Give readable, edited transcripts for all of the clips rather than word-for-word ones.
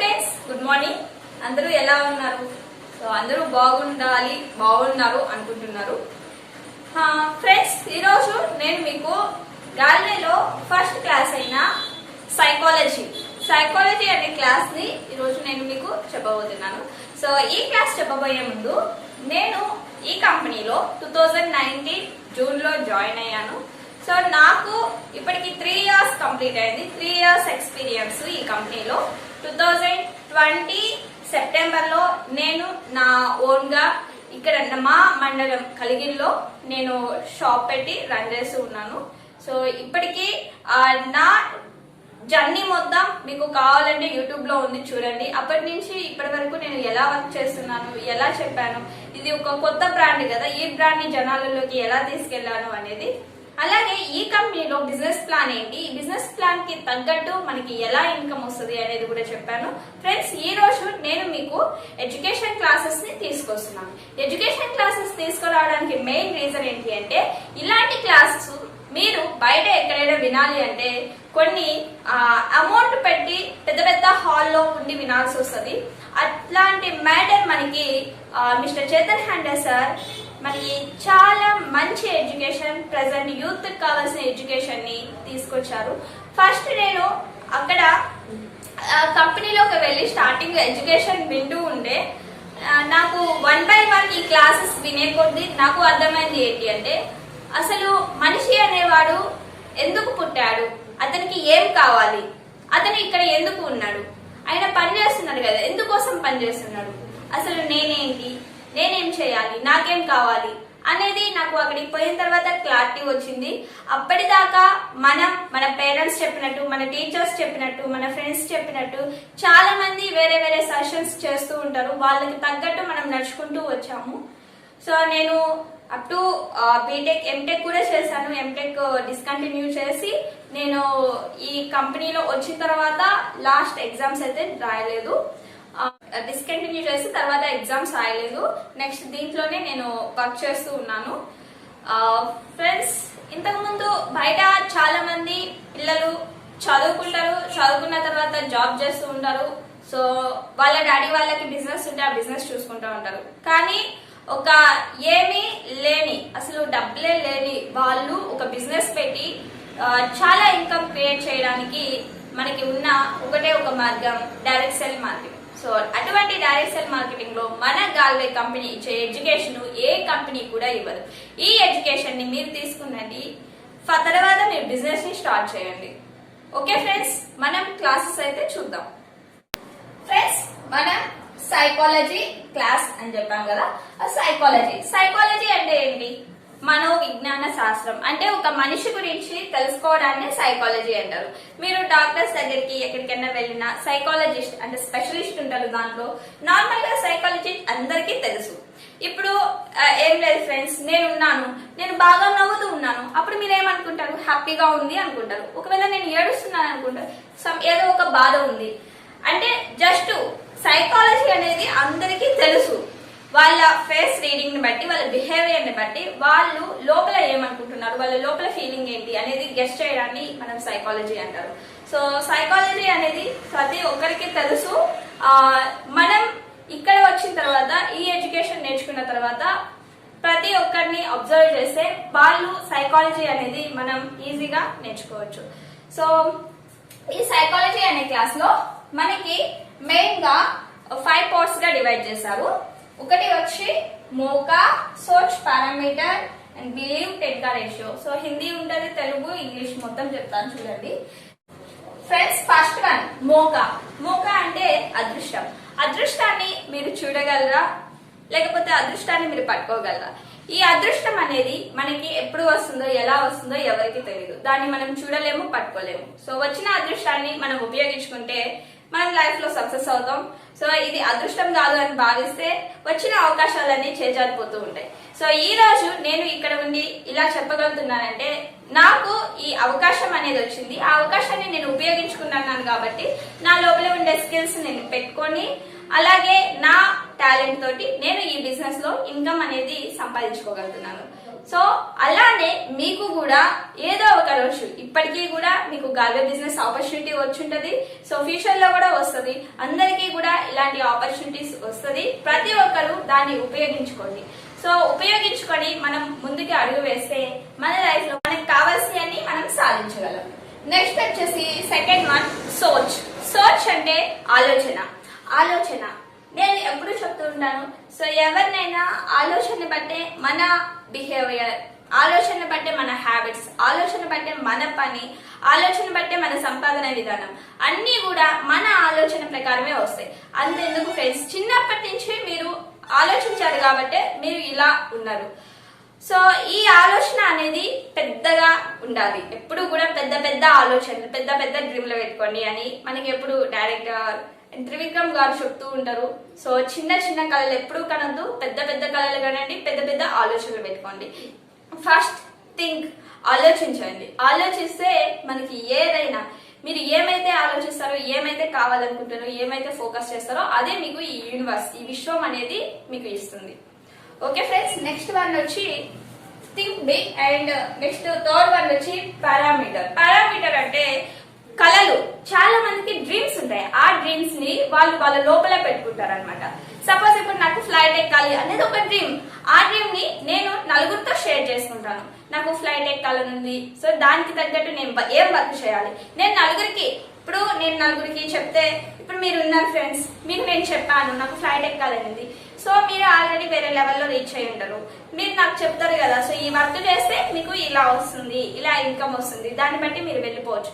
Friends, good morning. అందరూ ఎలా ఉన్నారు? సో అందరూ బాగున్నారు అనుకుంటున్నారు. ఫ్రెండ్స్, ఈరోజు నేను మీకు గ్యాలరీలో ఫస్ట్ క్లాస్ అయిన సైకాలజీ అనే క్లాస్ ని ఈరోజు నేను మీకు చెప్పబోతున్నాను. సో ఈ క్లాస్ చెప్పబోయే ముందు నేను ఈ కంపెనీలో 2019 జూన్ లో జాయిన్ అయ్యాను. సో నాకు ఇప్పటికి 3 years కంప్లీట్ అయింది. 3 years ఎక్స్పీరియన్స్ ఈ కంపెనీలో. 2020 సెప్టెంబర్ లో నేను నా ఓన్ గా ఇక్కడ మా మండలం కలిగిరిలో నేను షాప్ పెట్టి రన్ చేస్తూ ఉన్నాను. సో ఇప్పటికీ నా జర్నీ మొత్తం మీకు కావాలంటే యూట్యూబ్ లో ఉంది, చూడండి. అప్పటి నుంచి ఇప్పటి వరకు నేను ఎలా వర్క్ చేస్తున్నాను, ఎలా చెప్పాను, ఇది ఒక కొత్త బ్రాండ్ కదా, ఈ బ్రాండ్ ని జనాలలోకి ఎలా తీసుకెళ్లాను అనేది. అలాగే ఈ కంపెనీలో బిజినెస్ ప్లాన్ ఏంటి, ఈ బిజినెస్ ప్లాన్ కి తగ్గట్టు మనకి ఎలా ఇన్కమ్ వస్తుంది అనేది కూడా చెప్పాను. ఫ్రెండ్స్, ఈ రోజు నేను మీకు ఎడ్యుకేషన్ క్లాసెస్ ని తీసుకొస్తున్నాను. ఎడ్యుకేషన్ క్లాసెస్ తీసుకురావడానికి మెయిన్ రీజన్ ఏంటి అంటే, ఇలాంటి క్లాసెస్ మీరు బయట ఎక్కడైనా వినాలి అంటే కొన్ని అమౌంట్ పెట్టి పెద్ద హాల్లో ఉండి వినాల్సి వస్తుంది. అట్లాంటి మ్యాటర్ మనకి మిస్టర్ చేతన్ హ్యాండే సార్ మనకి చాలా మంచి ఎడ్యుకేషన్, ప్రెసెంట్ యూత్ కావాల్సిన ఎడ్యుకేషన్ ని తీసుకొచ్చారు. ఫస్ట్ నేను అక్కడ కంపెనీలోకి వెళ్ళి స్టార్టింగ్ ఎడ్యుకేషన్ వింటూ ఉండే నాకు 1 by 1 ఈ క్లాసెస్ వినే కొద్దీ నాకు అర్థమైంది ఏంటి అంటే, అసలు మనిషి అనేవాడు ఎందుకు పుట్టాడు, అతనికి ఏం కావాలి, అతను ఇక్కడ ఎందుకు ఉన్నాడు, ఆయన పని చేస్తున్నాడు కదా, ఎందుకోసం పని చేస్తున్నాడు, అసలు నేనేంటి, నేనేం చేయాలి, నాకేం కావాలి అనేది నాకు అక్కడికి పోయిన తర్వాత క్లారిటీ వచ్చింది. అప్పటిదాకా మన పేరెంట్స్ చెప్పినట్టు, మన టీచర్స్ చెప్పినట్టు, మన ఫ్రెండ్స్ చెప్పినట్టు చాలా మంది వేరే సెషన్స్ చేస్తూ ఉంటారు. వాళ్ళకి తగ్గట్టు మనం నడుచుకుంటూ వచ్చాము. సో నేను అప్ టు బీటెక్, ఎంటెక్ కూడా చేశాను. ఎంటెక్ డిస్కంటిన్యూ చేసి నేను ఈ కంపెనీలో వచ్చిన తర్వాత లాస్ట్ ఎగ్జామ్స్ అయితే రాయలేదు. డిస్కంటిన్యూ చేసి తర్వాత ఎగ్జామ్స్ రాయలేదు. నెక్స్ట్ దీంట్లోనే నేను వర్క్ చేస్తూ ఉన్నాను. ఫ్రెండ్స్, ఇంతకుముందు బయట చాలా మంది పిల్లలు చదువుకుంటారు, చదువుకున్న తర్వాత జాబ్ చేస్తూ ఉంటారు. సో వాళ్ళ డాడీ వాళ్ళకి బిజినెస్ ఉంటే ఆ బిజినెస్ చూసుకుంటూ ఉంటారు. కానీ ఒక ఏమీ లేని, అసలు డబ్బులే లేని వాళ్ళు ఒక బిజినెస్ పెట్టి చాలా ఇన్కమ్ క్రియేట్ చేయడానికి మనకి ఉన్న ఒకటే ఒక మార్గం, డైరెక్ట్ సెల్ మార్కెటింగ్. సో అటువంటి డైరెక్ట్ సెల్ మార్కెటింగ్ లో మన గాల్వే కంపెనీ ఇచ్చే ఎడ్యుకేషన్ ఏ కంపెనీ కూడా ఇవ్వదు. ఈ ఎడ్యుకేషన్ ని మీరు తీసుకున్నది తర్వాత మీరు బిజినెస్ ని స్టార్ట్ చేయండి. ఓకే ఫ్రెండ్స్, మనం క్లాసెస్ అయితే చూద్దాం. ఫ్రెండ్స్, మనం సైకాలజీ క్లాస్ అని చెప్పాం కదా. సైకాలజీ అంటే ఏంటి? మనోవిజ్ఞాన శాస్త్రం. అంటే ఒక మనిషి గురించి తెలుసుకోవడాన్ని సైకాలజీ అంటారు. మీరు డాక్టర్స్ దగ్గరికి ఎక్కడికైనా వెళ్ళినా సైకాలజిస్ట్ అంటే స్పెషలిస్ట్ ఉంటారు. దాంట్లో నార్మల్ గా సైకాలజీ అందరికీ తెలుసు. ఇప్పుడు ఏం లేదు ఫ్రెండ్స్, నేను బాగా నవ్వుతూ ఉన్నాను, అప్పుడు మీరు ఏమనుకుంటారు? హ్యాపీగా ఉంది అనుకుంటారు. ఒకవేళ నేను ఏడుస్తున్నాను అనుకుంటారు, ఏదో ఒక బాధ ఉంది అంటే. జస్ట్ సైకాలజీ అనేది అందరికీ తెలుసు. వాళ్ళ ఫేస్ రీడింగ్ ని బట్టి, వాళ్ళ బిహేవియర్ ని బట్టి వాళ్ళు లోపల ఏమనుకుంటున్నారు, వాళ్ళ లోపల ఫీలింగ్ ఏంటి అనేది గెస్ చేయడాన్ని మనం సైకాలజీ అంటారు. సో సైకాలజీ అనేది ప్రతి ఒక్కరికి తెలుసు. మనం ఇక్కడ వచ్చిన తర్వాత ఈ ఎడ్యుకేషన్ నేర్చుకున్న తర్వాత ప్రతి ఒక్కరిని అబ్జర్వ్ చేస్తే వాళ్ళు సైకాలజీ అనేది మనం ఈజీగా నేర్చుకోవచ్చు. సో ఈ సైకాలజీ అనే క్లాస్ లో మనకి మెయిన్ గా 5 పార్ట్స్ గా డివైడ్ చేశారు. ఒకటి వచ్చి మోకా, సోచ్, పారామీటర్ అండ్ బిలీవ్, టెన్కా రేషియో. సో హిందీ ఉంటది, తెలుగు, ఇంగ్లీష్ మొత్తం చెప్తాను చూడండి. ఫ్రెండ్స్, ఫస్ట్ వన్ మోకా అంటే అదృష్టం. అదృష్టాన్ని మీరు చూడగలరా, లేకపోతే అదృష్టాన్ని మీరు పట్టుకోగలరా? ఈ అదృష్టం అనేది మనకి ఎప్పుడు వస్తుందో, ఎలా వస్తుందో ఎవరికి తెలియదు. దాన్ని మనం చూడలేము, పట్టుకోలేము. సో వచ్చిన అదృష్టాన్ని మనం ఉపయోగించుకుంటే మనం లైఫ్ లో సక్సెస్ అవుతాం. సో ఇది అదృష్టం కాదు అని భావిస్తే వచ్చిన అవకాశాలన్నీ చేజారిపోతూ ఉంటాయి. సో ఈ రోజు నేను ఇక్కడ ఉండి ఇలా చెప్పగలుగుతున్నానంటే నాకు ఈ అవకాశం అనేది వచ్చింది. ఆ అవకాశాన్ని నేను ఉపయోగించుకున్నాను కాబట్టి నా లోపల ఉండే స్కిల్స్ నేను పెట్టుకొని, అలాగే నా టాలెంట్ తోటి నేను ఈ బిజినెస్ లో ఇన్కమ్ అనేది సంపాదించుకోగలుగుతున్నాను. సో అలానే మీకు కూడా ఏదో ఒక రోజు ఇప్పటికీ కూడా మీకు గార్వే బిజినెస్ ఆపర్చునిటీ వచ్చుంటది. సో ఫ్యూచర్ లో కూడా వస్తుంది. అందరికీ కూడా ఇలాంటి ఆపర్చునిటీస్ వస్తుంది. ప్రతి ఒక్కరు దాన్ని ఉపయోగించుకోండి. సో ఉపయోగించుకొని మనం ముందుకు అడుగు వేస్తే మన లైఫ్ లో మనకు కావాల్సినవన్నీ మనం సాధించగలం. నెక్స్ట్ వచ్చేసి సెకండ్ వన్ సోచ్. సోచ్ అంటే ఆలోచన. నేను ఎప్పుడు చెప్తూ ఉంటాను. సో ఎవరినైనా ఆలోచన బట్టే మన బిహేవియర్, ఆలోచన బట్టే మన హ్యాబిట్స్, ఆలోచన బట్టే మన పని, ఆలోచన బట్టే మన సంపాదన విధానం అన్ని కూడా మన ఆలోచన ప్రకారమే వస్తాయి. అంతెందుకు ఫ్రెండ్స్, చిన్నప్పటి నుంచి మీరు ఆలోచించారు కాబట్టే మీరు ఇలా ఉన్నారు. సో ఈ ఆలోచన అనేది పెద్దగా ఉండాలి. ఎప్పుడు కూడా పెద్ద ఆలోచనలు, పెద్ద డ్రీమ్లు పెట్టుకోండి అని మనకి ఎప్పుడు డైరెక్టర్ త్రివిక్రమ్ గారు చెప్తూ ఉంటారు. సో చిన్న కళలు ఎప్పుడు కనద్దు, పెద్ద కళలు కనండి, పెద్ద ఆలోచనలు పెట్టుకోండి. ఫస్ట్ థింక్, ఆలోచించండి. ఆలోచిస్తే మనకి ఏదైనా, మీరు ఏమైతే ఆలోచిస్తారో, ఏమైతే కావాలనుకుంటారో, ఏమైతే ఫోకస్ చేస్తారో అదే మీకు ఈ యూనివర్స్, ఈ విశ్వం అనేది మీకు ఇస్తుంది. ఓకే ఫ్రెండ్స్, నెక్స్ట్ వన్ వచ్చి think big and next third one వచ్చి పారామీటర్ అంటే కళలు. చాలా మందికి డ్రీమ్స్ ఉంటాయి. ఆ డ్రీమ్స్ ని వాళ్ళ లోపల పెట్టుకుంటారు అనమాట. సపోజ్ ఇప్పుడు నాకు ఫ్లైట్ ఎక్కాలి అనేది ఒక డ్రీమ్. ఆ డ్రీమ్ ని నేను నలుగురితో షేర్ చేసుకుంటాను. నాకు ఫ్లైట్ ఎక్కాలనుంది, సో దానికి తగ్గట్టు నేను ఏం వర్క్ చేయాలి. నేను నలుగురికి చెప్తే, ఇప్పుడు మీరు ఉన్నారు ఫ్రెండ్స్, మీకు నేను చెప్పాను నాకు ఫ్లైట్ ఎక్కాలనేది. సో మీరు ఆల్రెడీ వేరే లెవెల్లో రీచ్ అయి ఉంటారు. మీరు నాకు చెప్తారు కదా, సో ఈ వర్క్ చేస్తే మీకు ఇలా వస్తుంది, ఇలా ఇన్కమ్ వస్తుంది, దాన్ని బట్టి మీరు వెళ్ళిపోవచ్చు.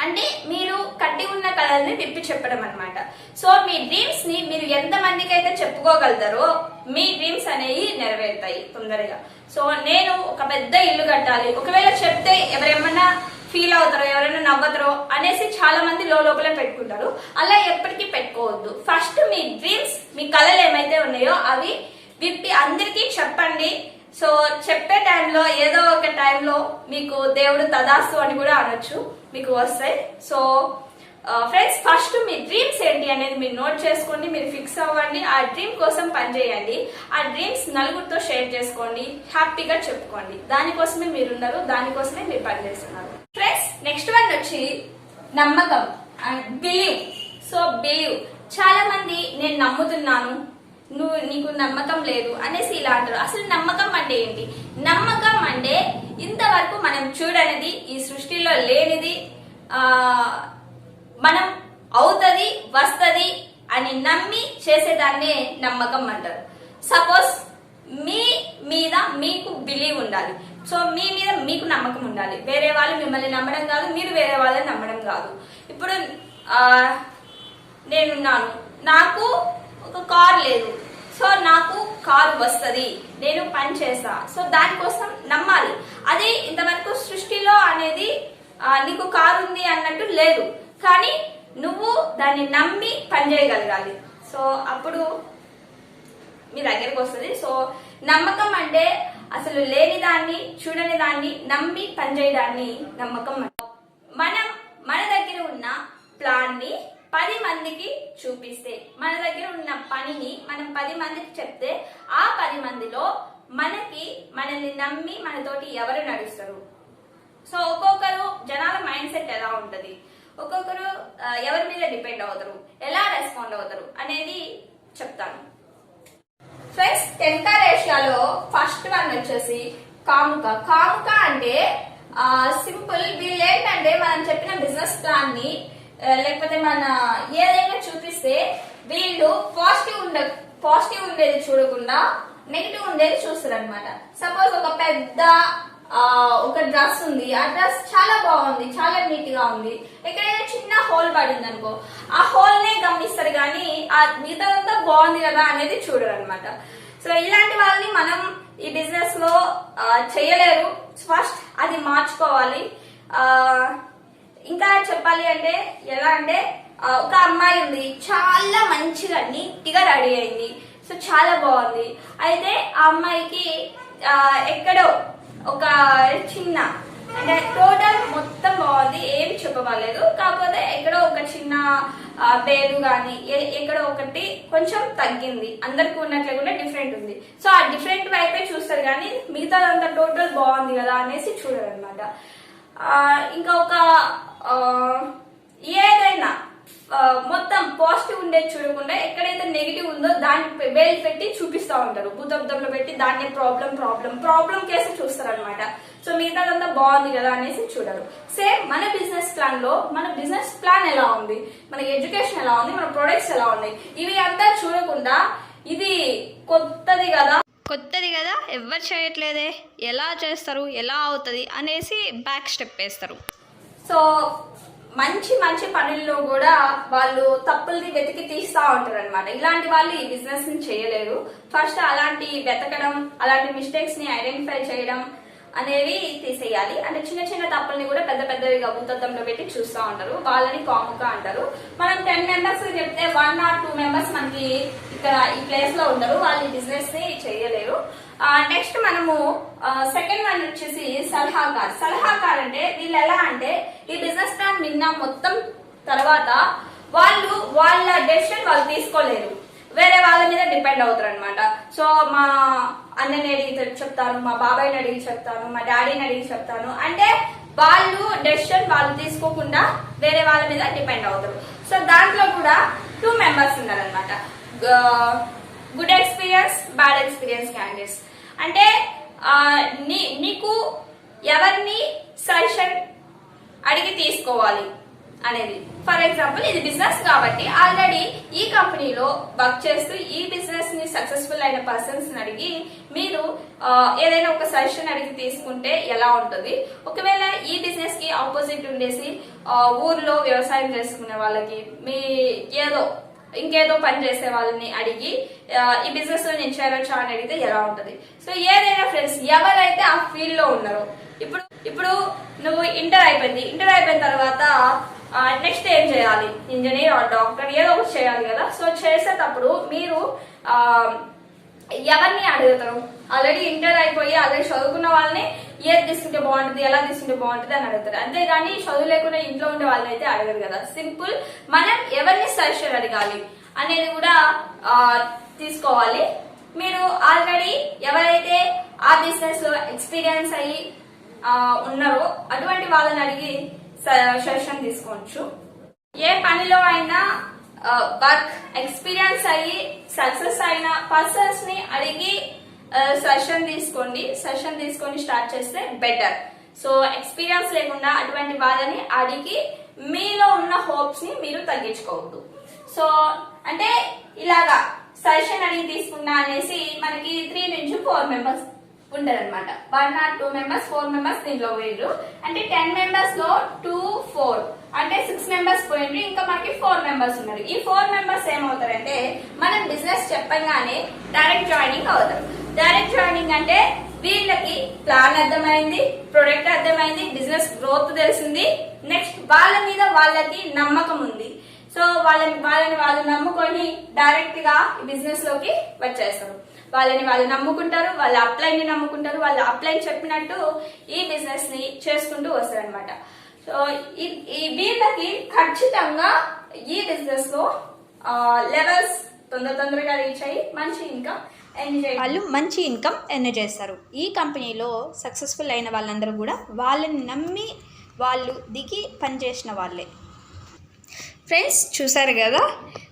అంటే మీరు కట్టి ఉన్న కళల్ని విప్పి చెప్పడం అనమాట. సో మీ డ్రీమ్స్ ని మీరు ఎంత మందికి అయితే చెప్పుకోగలుగుతారో మీ డ్రీమ్స్ అనేవి నెరవేరుతాయి తొందరగా. సో నేను ఒక పెద్ద ఇల్లు కట్టాలి, ఒకవేళ చెప్తే ఎవరేమన్నా ఫీల్ అవుతారో, ఎవరైనా నవ్వుతారో అనేసి చాలా మంది లోపలే పెట్టుకుంటారు. అలా ఎప్పటికీ పెట్టుకోవద్దు. ఫస్ట్ మీ డ్రీమ్స్, మీ కళలు ఏమైతే ఉన్నాయో అవి విప్పి అందరికీ చెప్పండి. సో చెప్పే టైంలో ఏదో ఒక టైంలో మీకు దేవుడు తదాస్తు అని కూడా అనొచ్చు, మీకు వస్తాయి. సో ఫ్రెండ్స్, ఫస్ట్ మీ డ్రీమ్స్ ఏంటి అనేది మీరు నోట్ చేసుకోండి, మీరు ఫిక్స్ అవ్వండి, ఆ డ్రీమ్ కోసం పనిచేయండి. ఆ డ్రీమ్స్ నలుగురితో షేర్ చేసుకోండి, హ్యాపీగా చెప్పుకోండి. దానికోసమే మీరున్నారు, దానికోసమే మీరు పనిచేస్తున్నారు. ఫ్రెండ్స్, నెక్స్ట్ వన్ వచ్చి నమ్మకం అండ్ బిలీవ్. సో బిలీవ్, చాలా మంది నేను నమ్ముతున్నాను, నీకు నమ్మకం లేదు అనేసి ఇలా అంటారు. అసలు నమ్మకం అంటే ఏంటి? నమ్మకం అంటే ఇంతవరకు మనం చూడనిది, ఈ సృష్టిలో లేనిది మనం అవుతుంది, వస్తుంది అని నమ్మి చేసేదాన్నే నమ్మకం అంటారు. సపోజ్ మీ మీద మీకు బిలీవ్ ఉండాలి. సో మీ మీద మీకు నమ్మకం ఉండాలి. వేరే వాళ్ళు మిమ్మల్ని నమ్మడం కాదు, మీరు వేరే వాళ్ళని నమ్మడం కాదు. ఇప్పుడు నేనున్నాను, నాకు ఒక కార్ లేదు, సో నాకు కారు వస్తుంది, నేను పని చేస్తా, సో దానికోసం నమ్మాలి. అది ఇంతవరకు సృష్టిలో అనేది నీకు కారు ఉంది అన్నట్టు లేదు, కానీ నువ్వు దాన్ని నమ్మి పని చేయగలగాలి. సో అప్పుడు మీ దగ్గరికి వస్తుంది. సో నమ్మకం అంటే అసలు లేని దాన్ని, చూడని దాన్ని నమ్మి పనిచేయడాన్ని నమ్మకం. మనం మన దగ్గర ఉన్న ప్లాన్ ని 10 మందికి చూపిస్తే, మన దగ్గర ఉన్న పనిని మనం 10 మందికి చెప్తే, ఆ 10 మందిలో మనల్ని నమ్మి మనతోటి ఎవరు నడుస్తారు. సో ఒక్కొక్కరు జనాల మైండ్ సెట్ ఎలా ఉంటది, ఒక్కొక్కరు ఎవరి మీద డిపెండ్ అవుతారు, ఎలా రెస్పాండ్ అవుతారు అనేది చెప్తాను. ఫ్రెండ్స్, 10th ఏషియాలో ఫస్ట్ వన్ వచ్చేసి కాముక. కాముక అంటే సింపుల్. వీళ్ళు ఏంటంటే మనం చెప్పిన బిజినెస్ ప్లాన్ ని లేకపోతే మన ఏదైనా చూపిస్తే వీళ్ళు పాజిటివ్ ఉండేది చూడకుండా నెగిటివ్ ఉండేది చూస్తారు అనమాట. సపోజ్ ఒక డ్రెస్ ఉంది, ఆ డ్రెస్ చాలా బాగుంది, చాలా నీట్ గా ఉంది, ఎక్కడైనా చిన్న హోల్ పడింది అనుకో, ఆ హోల్ నే గమనిస్తారు కానీ ఆ మిగతాదంతా బాగుంది కదా అనేది చూడరు అనమాట. సో ఇలాంటి వాళ్ళని మనం ఈ బిజినెస్ లో చేయలేరు. ఫస్ట్ అది మార్చుకోవాలి. ఇంకా చెప్పాలి అంటే ఎలా అంటే, ఒక అమ్మాయి ఉంది, చాలా మంచిగా నీట్ గా రెడీ అయింది, సో చాలా బాగుంది. అయితే ఆ అమ్మాయికి ఎక్కడో ఒక చిన్న అంటే టోటల్ మొత్తం బాగుంది, ఏం చెప్పలేదు. కాకపోతే ఎక్కడో ఒక చిన్న పేరు కానీ ఎక్కడో ఒకటి కొంచెం తగ్గింది, అందరికి ఉన్నట్లే కూడా డిఫరెంట్ ఉంది. సో ఆ డిఫరెంట్ వైపే చూస్తారు కానీ మిగతాదంతా టోటల్ బాగుంది కదా అనేసి చూడరు అనమాట. ఇంకా ఒక ఏదైనా మొత్తం పాజిటివ్ ఉండేది చూడకుండా ఎక్కడైతే నెగిటివ్ ఉందో దాన్ని వేలు పెట్టి చూపిస్తూ ఉంటారు, భూతబ్దంలో పెట్టి దాన్ని ప్రాబ్లం కేసు చూస్తారు అనమాట. సో మిగతాదంతా బాగుంది కదా అనేసి చూడరు. సేమ్ మన బిజినెస్ ప్లాన్ లో మన బిజినెస్ ప్లాన్ ఎలా ఉంది, మన ఎడ్యుకేషన్ ఎలా ఉంది, మన ప్రొడక్ట్స్ ఎలా ఉన్నాయి, ఇవి అంతా చూడకుండా ఇది కొత్తది కదా ఎవరు చేయట్లేదే, ఎలా చేస్తారు, ఎలా అవుతుంది అనేసి బ్యాక్ స్టెప్ వేస్తారు. సో మంచి పనుల్లో కూడా వాళ్ళు తప్పుల్ని వెతికి తీస్తూ ఉంటారు అనమాట. ఇలాంటి వాళ్ళు ఈ బిజినెస్ ని చేయలేరు. ఫస్ట్ అలాంటి వెతకడం, అలాంటి మిస్టేక్స్ ని ఐడెంటిఫై చేయడం అనేవి తీసేయాలి. అంటే చిన్న తప్పుల్ని కూడా పెద్దవిగా భూతద్దంలో పెట్టి చూస్తూ ఉంటారు, వాళ్ళని కాముగా అంటారు. మనం 10 మెంబర్స్ చెప్తే 1 or 2 మెంబర్స్ మనకి ఇక్కడ ఈ ప్లేస్ లో ఉంటారు, వాళ్ళు ఈ బిజినెస్ ని చేయలేరు. నెక్స్ట్ మనము సెకండ్ వన్ వచ్చేసి సలహాకార్ అంటే వీళ్ళు ఎలా అంటే ఈ బిజినెస్ ప్లాన్ విన్న మొత్తం తర్వాత వాళ్ళు వాళ్ళ డెసిషన్ వాళ్ళు తీసుకోలేరు, వేరే వాళ్ళ మీద డిపెండ్ అవుతారు అనమాట. సో మా అన్నని అడిగి చెప్తాను, మా బాబాయ్ని అడిగి చెప్తాను, మా డాడీని అడిగి చెప్తాను అంటే వాళ్ళు డెసిషన్ వాళ్ళు తీసుకోకుండా వేరే వాళ్ళ మీద డిపెండ్ అవుతారు. సో దాంట్లో కూడా 2 మెంబర్స్ ఉన్నారనమాట, good experience, bad experience candidates. అంటే నీకు ఎవరిని సజెషన్ అడిగి తీసుకోవాలి అనేది. ఫర్ ఎగ్జాంపుల్ ఇది బిజినెస్ కాబట్టి ఆల్రెడీ ఈ కంపెనీలో వర్క్ చేస్తూ ఈ బిజినెస్ ని సక్సెస్ఫుల్ అయిన పర్సన్స్ అడిగి మీరు ఏదైనా ఒక సజెషన్ అడిగి తీసుకుంటే ఎలా ఉంటుంది. ఒకవేళ ఈ బిజినెస్ కి ఆపోజిట్ ఉండేసి ఊర్లో వ్యవసాయం చేసుకునే వాళ్ళకి మీ ఇంకేదో పని చేసే వాళ్ళని అడిగి ఈ బిజినెస్ లో నేను చేరొచ్చా అని అడిగితే ఎలా ఉంటది. సో ఏదైనా ఫ్రెండ్స్ ఎవరైతే ఆ ఫీల్డ్ లో ఉన్నారో, ఇప్పుడు నువ్వు ఇంటర్ అయిపోయిన తర్వాత నెక్స్ట్ ఏం చేయాలి, ఇంజనీర్ ఆర్ డాక్టర్ ఏదో ఒకటి చేయాలి కదా. సో చేసేటప్పుడు మీరు ఎవరిని అడుగుతారు, ఆల్రెడీ ఇంటర్ అయిపోయి ఆల్రెడీ చదువుకున్న వాళ్ళని ఏది తీసుకుంటే బాగుంటుంది, ఎలా తీసుకుంటే బాగుంటుంది అని అడుగుతారు. అంతేగాని చదువు లేకుండా ఇంట్లో ఉండే వాళ్ళని అయితే అడగరు కదా. సింపుల్, మనం ఎవరిని సజెషన్ అడగాలి అనేది కూడా తీసుకోవాలి. మీరు ఆల్రెడీ ఎవరైతే ఆ బిజినెస్ లో ఎక్స్పీరియన్స్ అయ్యి ఉన్నారో అటువంటి వాళ్ళని అడిగి సజెషన్ తీసుకోవచ్చు. ఏ పనిలో అయినా వర్క్ ఎక్స్పీరియన్స్ అయ్యి సక్సెస్ అయిన పర్సన్స్ ని అడిగి సెషన్ తీసుకొని స్టార్ట్ చేస్తే బెటర్. సో ఎక్స్పీరియన్స్ లేకుండా అటువంటి వాళ్ళని అడిగి మీలో ఉన్న హోప్స్ ని మీరు తగ్గించుకోవద్దు. సో అంటే ఇలాగా సెషన్ అడిగి తీసుకున్నా అనేసి మనకి 3 నుంచి 4 మెంబర్స్ ఉంటారనమాట. 1 or 2 మెంబర్స్, 4 మెంబర్స్ దీంట్లో పోయిర్రు. అంటే 10 మెంబర్స్ లో 2, 4 అంటే 6 మెంబర్స్ పోయిండ్రు. ఇంకా మనకి 4 మెంబర్స్ ఉన్నారు. ఈ 4 మెంబర్స్ ఏమవుతారంటే మనం బిజినెస్ చెప్పంగానే డైరెక్ట్ జాయినింగ్ అవుతారు. డైరెక్ట్ జాయినింగ్ అంటే వీళ్ళకి ప్లాన్ అర్థమైంది, ప్రొడక్ట్ అర్థమైంది, బిజినెస్ గ్రోత్ తెలిసింది. నెక్స్ట్ వాళ్ళ మీద వాళ్ళకి నమ్మకం ఉంది. సో వాళ్ళని వాళ్ళు నమ్ముకొని డైరెక్ట్ గా బిజినెస్ లోకి వచ్చేస్తారు. వాళ్ళని వాళ్ళు నమ్ముకుంటారు, వాళ్ళ అప్లైన్ ని నమ్ముకుంటారు, వాళ్ళ అప్లైన్ చెప్పినట్టు ఈ బిజినెస్ ని చేసుకుంటూ వస్తారు అనమాట. సో ఈ వీళ్ళకి ఖచ్చితంగా ఈ బిజినెస్ లో లెవెల్స్ తొందరగా రీచ్ అయ్యి మంచి ఇన్కమ్ వాళ్ళు మంచి ఇన్కమ్ ఎర్న్ చేస్తారు. ఈ కంపెనీలో సక్సెస్ఫుల్ అయిన వాళ్ళందరూ కూడా వాళ్ళని నమ్మి వాళ్ళు దిగి పనిచేసిన వాళ్ళే. ఫ్రెండ్స్ చూసారు కదా.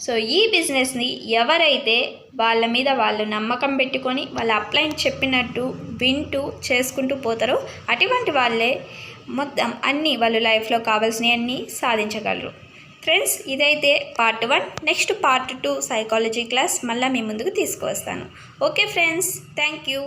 సో ఈ బిజినెస్ని ఎవరైతే వాళ్ళ మీద వాళ్ళు నమ్మకం పెట్టుకొని వాళ్ళ అప్లైన్ చెప్పినట్టు వింటూ చేసుకుంటూ పోతారో అటువంటి వాళ్ళే మొత్తం అన్నీ వాళ్ళు లైఫ్లో కావాల్సినవి అన్నీ సాధించగలరు. ఫ్రెండ్స్ ఇదైతే part 1. Next part 2 psychology class మళ్ళీ మీ ముందుకు తీసుకువస్తాను. Okay friends, thank you.